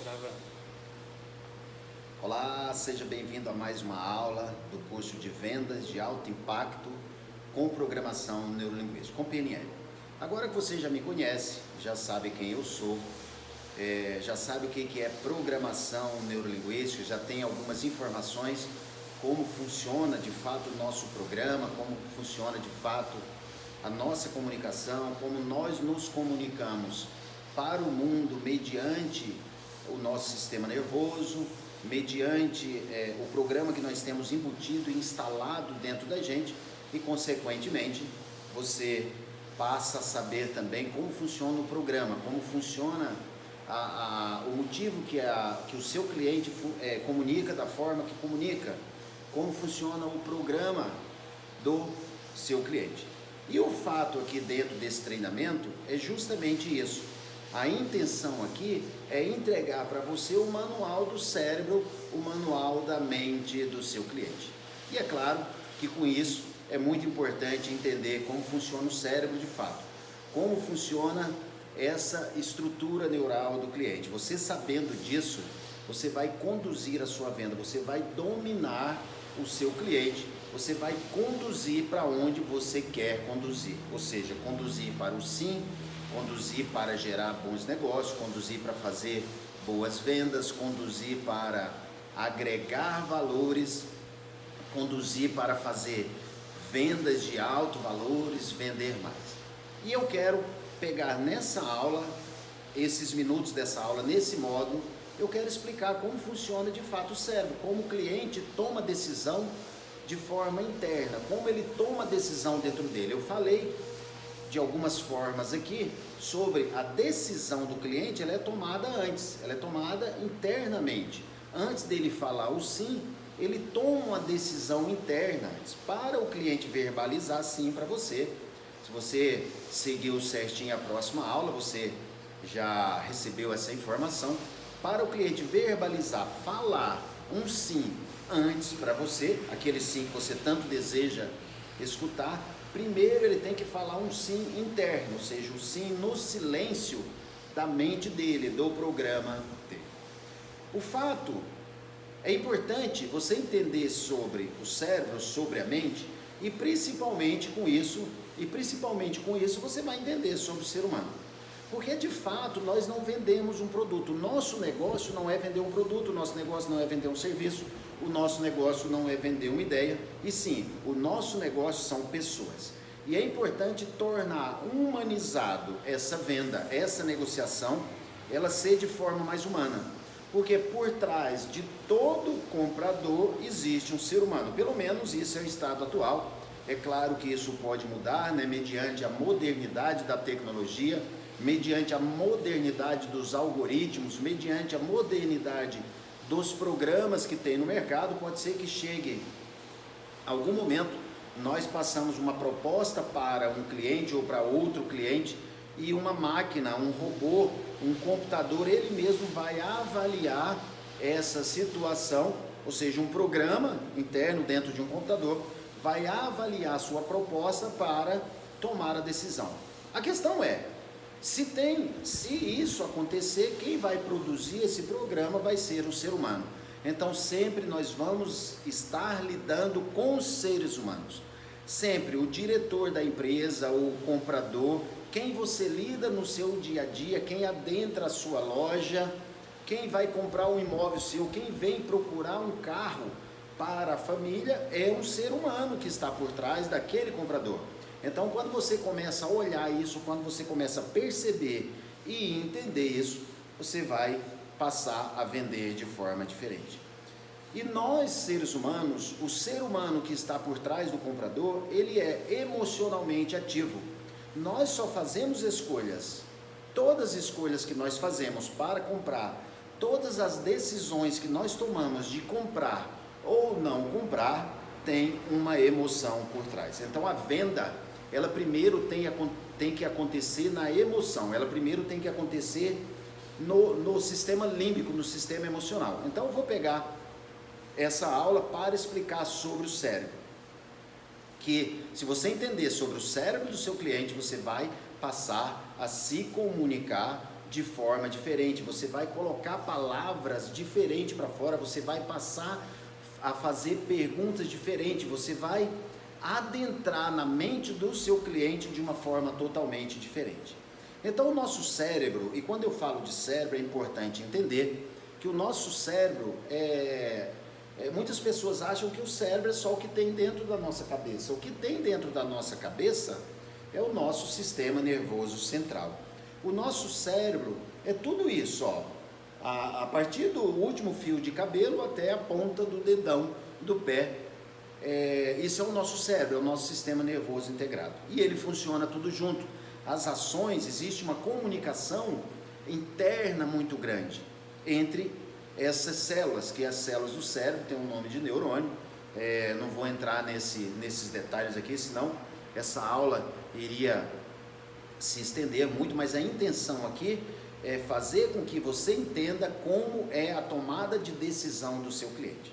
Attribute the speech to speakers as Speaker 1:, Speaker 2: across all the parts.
Speaker 1: Gravando.
Speaker 2: Olá, seja bem-vindo a mais uma aula do curso de Vendas de Alto Impacto com Programação Neurolinguística, com PNL. Agora que você já me conhece, já sabe quem eu sou, já sabe o que é Programação Neurolinguística, já tem algumas informações como funciona de fato o nosso programa, como funciona de fato a nossa comunicação, como nós nos comunicamos para o mundo mediante o nosso sistema nervoso, mediante o programa que nós temos embutido e instalado dentro da gente e, consequentemente, você passa a saber também como funciona o programa, como funciona o motivo que o seu cliente comunica da forma que comunica, como funciona o programa do seu cliente. E o fato aqui dentro desse treinamento é justamente isso. A intenção aqui é entregar para você o manual do cérebro, o manual da mente do seu cliente. E é claro que com isso é muito importante entender como funciona o cérebro de fato, como funciona essa estrutura neural do cliente. Você sabendo disso, você vai conduzir a sua venda, você vai dominar o seu cliente, você vai conduzir para onde você quer conduzir, ou seja, conduzir para o sim, conduzir para gerar bons negócios, conduzir para fazer boas vendas, conduzir para agregar valores, conduzir para fazer vendas de alto valores, vender mais. E eu quero pegar nessa aula, esses minutos dessa aula, nesse módulo, eu quero explicar como funciona de fato o cérebro, como o cliente toma decisão de forma interna, como ele toma decisão dentro dele. Eu falei de algumas formas aqui sobre a decisão do cliente, ela é tomada antes, ela é tomada internamente. Antes dele falar o sim, ele toma uma decisão interna antes, para o cliente verbalizar sim para você. Se você seguiu certinho a próxima aula, você já recebeu essa informação. Para o cliente verbalizar, falar um sim antes para você, aquele sim que você tanto deseja escutar, primeiro ele tem que falar um sim interno, ou seja, um sim no silêncio da mente dele, do programa dele. O fato é importante você entender sobre o cérebro, sobre a mente, e principalmente com isso você vai entender sobre o ser humano. Porque de fato nós não vendemos um produto, o nosso negócio não é vender um produto, o nosso negócio não é vender um serviço, o nosso negócio não é vender uma ideia, e sim, o nosso negócio são pessoas. E é importante tornar humanizado essa venda, essa negociação, ela ser de forma mais humana. Porque por trás de todo comprador existe um ser humano, pelo menos isso é o estado atual. É claro que isso pode mudar, né, mediante a modernidade da tecnologia, mediante a modernidade dos algoritmos, mediante a modernidade dos programas que tem no mercado. Pode ser que chegue algum momento, nós passamos uma proposta para um cliente ou para outro cliente e uma máquina, um robô, um computador, ele mesmo vai avaliar essa situação, ou seja, um programa interno dentro de um computador vai avaliar a sua proposta para tomar a decisão. A questão é, se isso acontecer, quem vai produzir esse programa vai ser um ser humano. Então sempre nós vamos estar lidando com os seres humanos. Sempre o diretor da empresa, o comprador, quem você lida no seu dia a dia, quem adentra a sua loja, quem vai comprar um imóvel seu, quem vem procurar um carro para a família, é um ser humano que está por trás daquele comprador. Então, quando você começa a olhar isso, quando você começa a perceber e entender isso, você vai passar a vender de forma diferente. E nós, seres humanos, o ser humano que está por trás do comprador, ele é emocionalmente ativo. Nós só fazemos escolhas, todas as escolhas que nós fazemos para comprar, todas as decisões que nós tomamos de comprar ou não comprar, tem uma emoção por trás. Então, a venda, ela primeiro tem que acontecer na emoção, ela primeiro tem que acontecer no sistema límbico, no sistema emocional. Então eu vou pegar essa aula para explicar sobre o cérebro, que se você entender sobre o cérebro do seu cliente, você vai passar a se comunicar de forma diferente, você vai colocar palavras diferentes para fora, você vai passar a fazer perguntas diferentes, você vai adentrar na mente do seu cliente de uma forma totalmente diferente. Então o nosso cérebro, e quando eu falo de cérebro é importante entender que o nosso cérebro muitas pessoas acham que o cérebro é só o que tem dentro da nossa cabeça. O que tem dentro da nossa cabeça é o nosso sistema nervoso central. O nosso cérebro é tudo isso, ó, a partir do último fio de cabelo até a ponta do dedão do pé. Isso é o nosso cérebro, é o nosso sistema nervoso integrado. E ele funciona tudo junto. As ações, existe uma comunicação interna muito grande entre essas células, que as células do cérebro têm um nome de neurônio. Não vou entrar nesses detalhes aqui, senão essa aula iria se estender muito, mas a intenção aqui é fazer com que você entenda como é a tomada de decisão do seu cliente.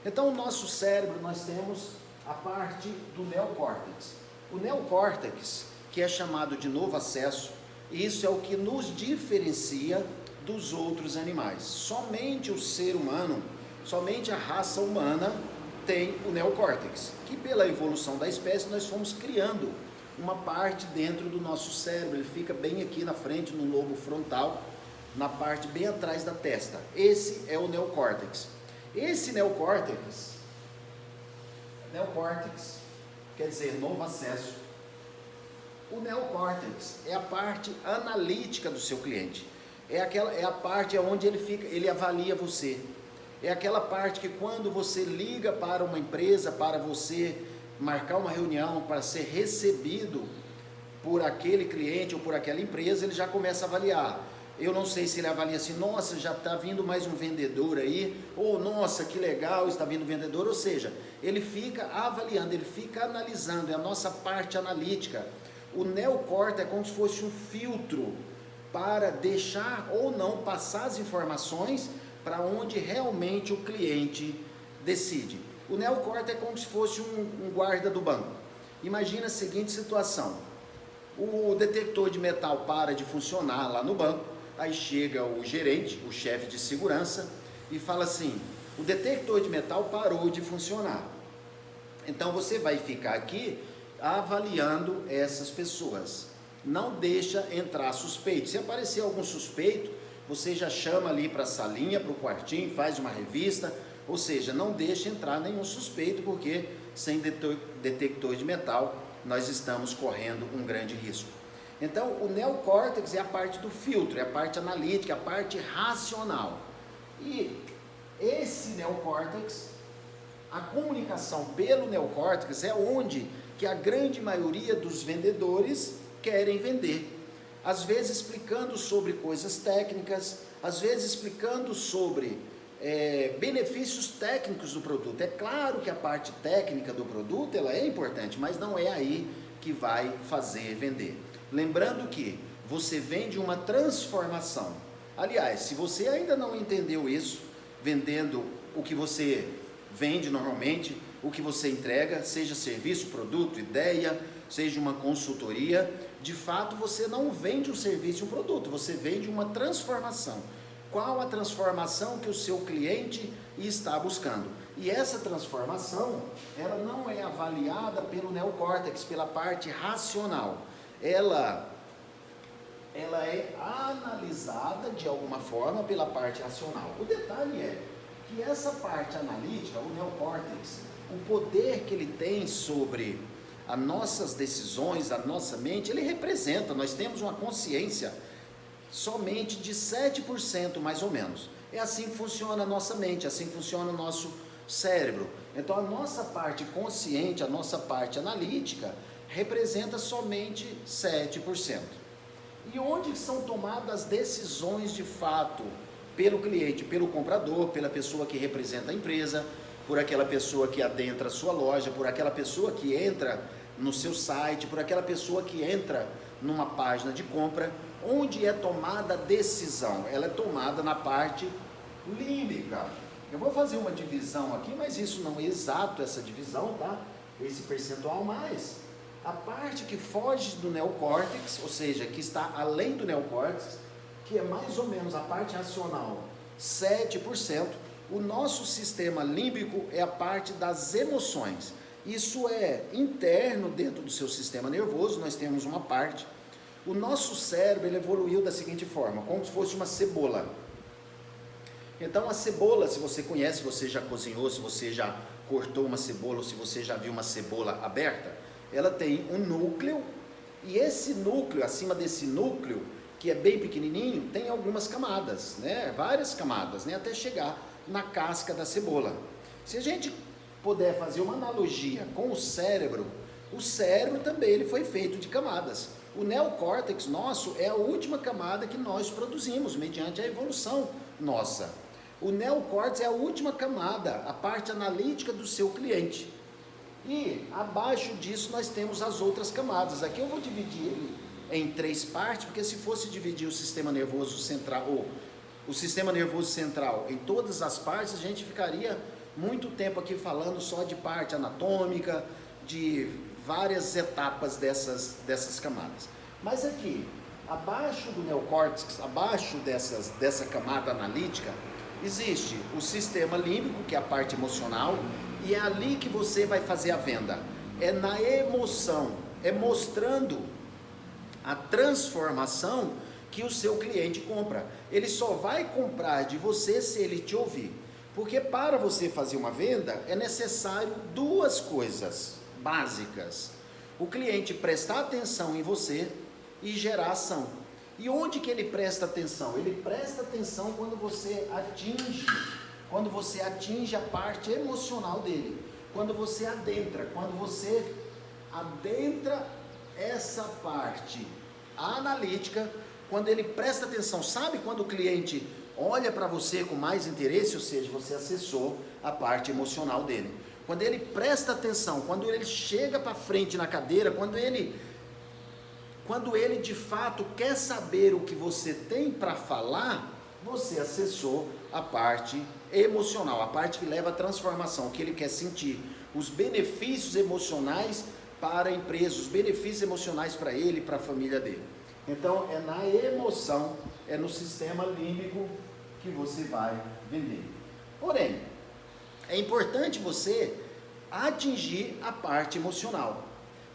Speaker 2: Então, o nosso cérebro, nós temos a parte do neocórtex. O neocórtex, que é chamado de novo acesso, isso é o que nos diferencia dos outros animais. Somente o ser humano, somente a raça humana tem o neocórtex, que pela evolução da espécie nós fomos criando uma parte dentro do nosso cérebro. Ele fica bem aqui na frente, no lobo frontal, na parte bem atrás da testa. Esse é o neocórtex. Esse neocórtex quer dizer novo acesso. O neocórtex é a parte analítica do seu cliente. É a parte onde ele avalia você. É aquela parte que quando você liga para uma empresa, para você marcar uma reunião, para ser recebido por aquele cliente ou por aquela empresa, ele já começa a avaliar. Eu não sei se ele avalia assim, nossa, já está vindo mais um vendedor aí, ou nossa, que legal, está vindo um vendedor. Ou seja, ele fica avaliando, ele fica analisando, é a nossa parte analítica. O neocórtex é como se fosse um filtro para deixar ou não passar as informações para onde realmente o cliente decide. O neocórtex é como se fosse um guarda do banco. Imagina a seguinte situação: o detector de metal para de funcionar lá no banco, aí chega o gerente, o chefe de segurança, e fala assim: o detector de metal parou de funcionar. Então você vai ficar aqui avaliando essas pessoas. Não deixa entrar suspeito. Se aparecer algum suspeito, você já chama ali para a salinha, para o quartinho, faz uma revista. Ou seja, não deixa entrar nenhum suspeito, porque sem detector de metal nós estamos correndo um grande risco. Então o neocórtex é a parte do filtro, é a parte analítica, a parte racional. E esse neocórtex, a comunicação pelo neocórtex é onde que a grande maioria dos vendedores querem vender. Às vezes explicando sobre coisas técnicas, às vezes explicando sobre benefícios técnicos do produto. É claro que a parte técnica do produto ela é importante, mas não é aí que vai fazer vender. Lembrando que você vende uma transformação. Aliás, se você ainda não entendeu isso, vendendo o que você vende normalmente, o que você entrega, seja serviço, produto, ideia, seja uma consultoria, de fato você não vende um serviço e um produto, você vende uma transformação. Qual a transformação que o seu cliente está buscando? E essa transformação, ela não é avaliada pelo neocórtex, pela parte racional. Ela é analisada de alguma forma pela parte racional. O detalhe é que essa parte analítica, o neocórtex, o poder que ele tem sobre as nossas decisões, a nossa mente, ele representa, nós temos uma consciência somente de 7% mais ou menos. É assim que funciona a nossa mente, assim que funciona o nosso cérebro. Então a nossa parte consciente, a nossa parte analítica representa somente 7%. E onde são tomadas decisões de fato pelo cliente, pelo comprador, pela pessoa que representa a empresa, por aquela pessoa que adentra a sua loja, por aquela pessoa que entra no seu site, por aquela pessoa que entra numa página de compra. Onde é tomada a decisão? Ela é tomada na parte límbica. Eu vou fazer uma divisão aqui, mas isso não é exato, essa divisão, tá? Esse percentual, mas a parte que foge do neocórtex, ou seja, que está além do neocórtex, que é mais ou menos a parte racional, 7%, o nosso sistema límbico é a parte das emoções. Isso é interno dentro do seu sistema nervoso, nós temos uma parte. O nosso cérebro ele evoluiu da seguinte forma, como se fosse uma cebola. Então a cebola, se você conhece, se você já cozinhou, se você já cortou uma cebola, ou se você já viu uma cebola aberta, ela tem um núcleo, e esse núcleo, acima desse núcleo, que é bem pequenininho, tem algumas camadas, né? Várias camadas, né? Até chegar na casca da cebola. Se a gente puder fazer uma analogia com o cérebro também ele foi feito de camadas. O neocórtex nosso é a última camada que nós produzimos, mediante a evolução nossa. O neocórtex é a última camada, a parte analítica do seu cliente. E abaixo disso nós temos as outras camadas. Aqui eu vou dividir ele em 3 partes, porque se fosse dividir o sistema nervoso central, ou o sistema nervoso central em todas as partes, a gente ficaria muito tempo aqui falando só de parte anatômica, de várias etapas dessas camadas. Mas aqui, abaixo do neocórtex, abaixo dessa camada analítica, existe o sistema límbico, que é a parte emocional, e é ali que você vai fazer a venda. É na emoção, é mostrando a transformação que o seu cliente compra. Ele só vai comprar de você se ele te ouvir. Porque para você fazer uma venda, é necessário 2 coisas básicas. O cliente prestar atenção em você e gerar ação. E onde que ele presta atenção? Ele presta atenção quando você atinge a parte emocional dele. Quando você adentra essa parte analítica, quando ele presta atenção, sabe quando o cliente olha para você com mais interesse, ou seja, você acessou a parte emocional dele. Quando ele presta atenção, quando ele chega para frente na cadeira, quando ele de fato quer saber o que você tem para falar, você acessou a parte emocional, a parte que leva à transformação, o que ele quer sentir, os benefícios emocionais para a empresa, os benefícios emocionais para ele e para a família dele. Então é na emoção, é no sistema límbico que você vai vender. Porém, é importante você atingir a parte emocional.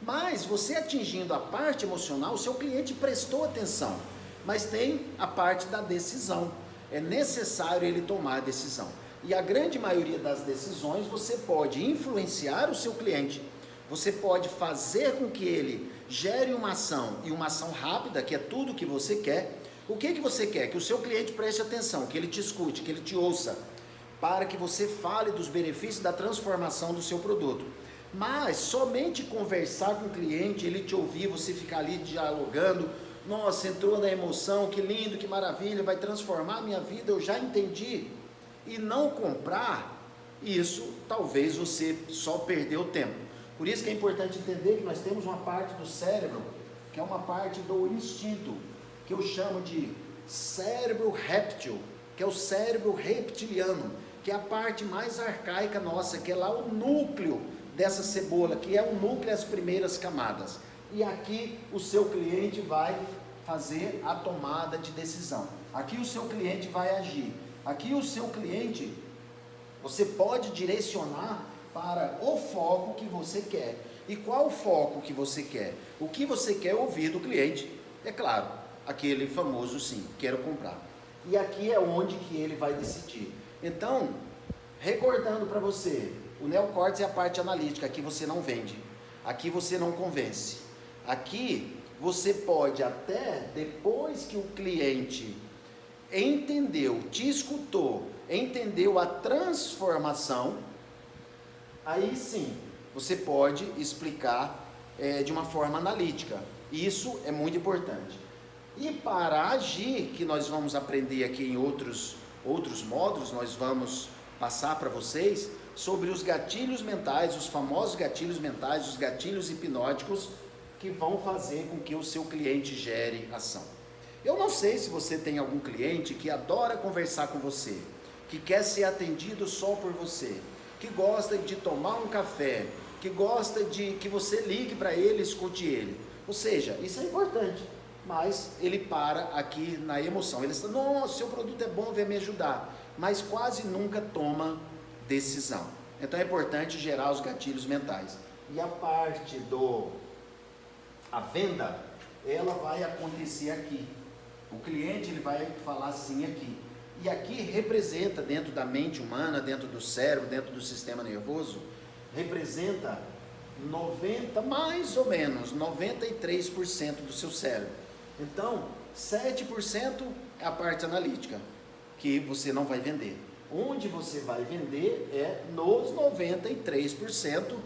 Speaker 2: Mas você atingindo a parte emocional, o seu cliente prestou atenção, mas tem a parte da decisão. É necessário ele tomar a decisão. E a grande maioria das decisões você pode influenciar o seu cliente. Você pode fazer com que ele gere uma ação, e uma ação rápida, que é tudo que você quer. O que você quer? Que o seu cliente preste atenção, que ele te escute, que ele te ouça, para que você fale dos benefícios da transformação do seu produto. Mas somente conversar com o cliente, ele te ouvir, você ficar ali dialogando, nossa, entrou na emoção, que lindo, que maravilha, vai transformar a minha vida, eu já entendi, e não comprar, isso talvez você só perdeu tempo. Por isso que é importante entender que nós temos uma parte do cérebro, que é uma parte do instinto, que eu chamo de cérebro réptil, que é o cérebro reptiliano, que é a parte mais arcaica nossa, que é lá o núcleo dessa cebola, que é o núcleo das primeiras camadas. E aqui o seu cliente vai fazer a tomada de decisão. Aqui o seu cliente vai agir. Aqui o seu cliente, você pode direcionar para o foco que você quer. E qual o foco que você quer? O que você quer ouvir do cliente? É claro, aquele famoso sim, quero comprar. E aqui é onde que ele vai decidir. Então, recordando para você, o neocórtex é a parte analítica, aqui você não vende, aqui você não convence. Aqui você pode até, depois que o cliente entendeu, te escutou, entendeu a transformação, aí sim, você pode explicar de uma forma analítica. Isso é muito importante. E para agir, que nós vamos aprender aqui em outros módulos, nós vamos passar para vocês sobre os gatilhos mentais, os famosos gatilhos mentais, os gatilhos hipnóticos, que vão fazer com que o seu cliente gere ação. Eu não sei se você tem algum cliente que adora conversar com você, que quer ser atendido só por você, que gosta de tomar um café, que gosta de que você ligue para ele, escute ele. Ou seja, isso é importante. mas ele para aqui na emoção. Ele diz, nossa, seu produto é bom, vem me ajudar, mas quase nunca toma decisão. Então é importante gerar os gatilhos mentais. E a parte a venda, ela vai acontecer aqui. O cliente ele vai falar assim aqui. E aqui representa, dentro da mente humana, dentro do cérebro, dentro do sistema nervoso, representa 90, mais ou menos, 93% do seu cérebro. Então, 7% é a parte analítica, que você não vai vender. Onde você vai vender é nos 93%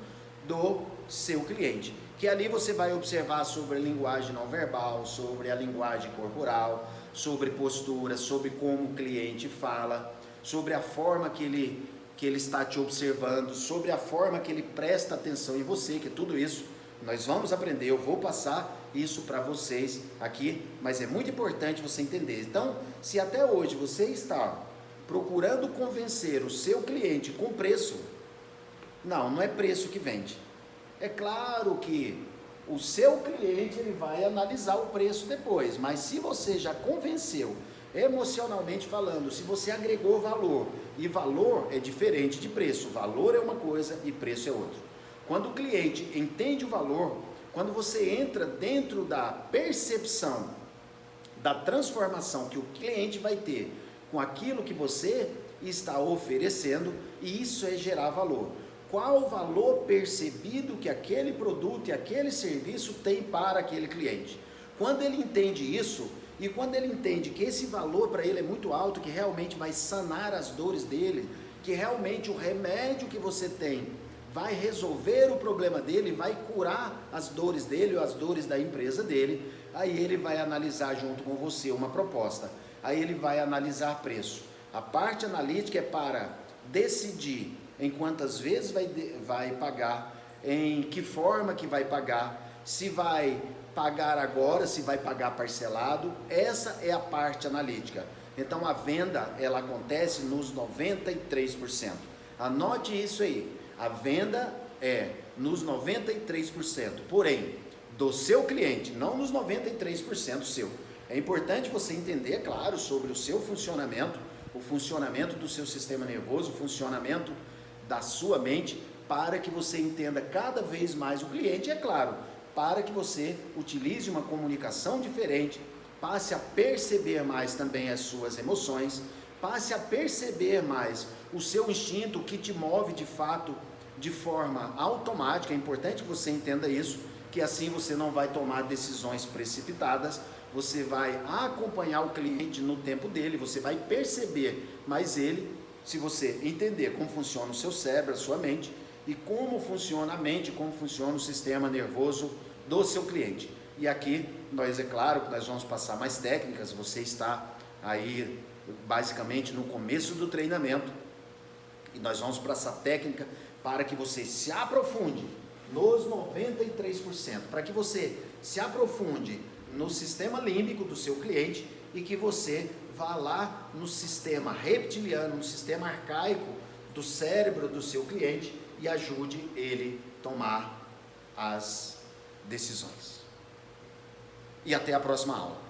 Speaker 2: do seu cliente. Que ali você vai observar sobre a linguagem não verbal, sobre a linguagem corporal, sobre postura, sobre como o cliente fala, sobre a forma que ele está te observando, sobre a forma que ele presta atenção em você, que tudo isso nós vamos aprender, eu vou passar isso para vocês aqui, mas é muito importante você entender. Então, se até hoje você está procurando convencer o seu cliente com preço, não é preço que vende. É claro que o seu cliente ele vai analisar o preço depois, mas se você já convenceu, emocionalmente falando, se você agregou valor, e valor é diferente de preço, valor é uma coisa e preço é outra. Quando o cliente entende o valor, quando você entra dentro da percepção, da transformação que o cliente vai ter com aquilo que você está oferecendo, e isso é gerar valor. Qual o valor percebido que aquele produto e aquele serviço tem para aquele cliente? Quando ele entende isso, e quando ele entende que esse valor para ele é muito alto, que realmente vai sanar as dores dele, que realmente o remédio que você tem vai resolver o problema dele, vai curar as dores dele ou as dores da empresa dele, aí ele vai analisar junto com você uma proposta, aí ele vai analisar preço. A parte analítica é para decidir em quantas vezes vai pagar, em que forma que vai pagar, se vai pagar agora, se vai pagar parcelado. Essa é a parte analítica. Então a venda ela acontece nos 93%. Anote isso aí. A venda é nos 93%, porém do seu cliente, não nos 93% seu. É importante você entender, claro, sobre o seu funcionamento, o funcionamento do seu sistema nervoso, o funcionamento da sua mente, para que você entenda cada vez mais o cliente, é claro, para que você utilize uma comunicação diferente, passe a perceber mais também as suas emoções, passe a perceber mais o seu instinto, o que te move de fato, de forma automática. É importante que você entenda isso, que assim você não vai tomar decisões precipitadas, você vai acompanhar o cliente no tempo dele, você vai perceber mais ele, se você entender como funciona o seu cérebro, a sua mente, e como funciona a mente, como funciona o sistema nervoso do seu cliente. E aqui, nós, é claro, que nós vamos passar mais técnicas, você está aí basicamente no começo do treinamento, e nós vamos para essa técnica para que você se aprofunde nos 93%, para que você se aprofunde no sistema límbico do seu cliente e que você vá lá no sistema reptiliano, no sistema arcaico do cérebro do seu cliente e ajude ele a tomar as decisões. E até a próxima aula.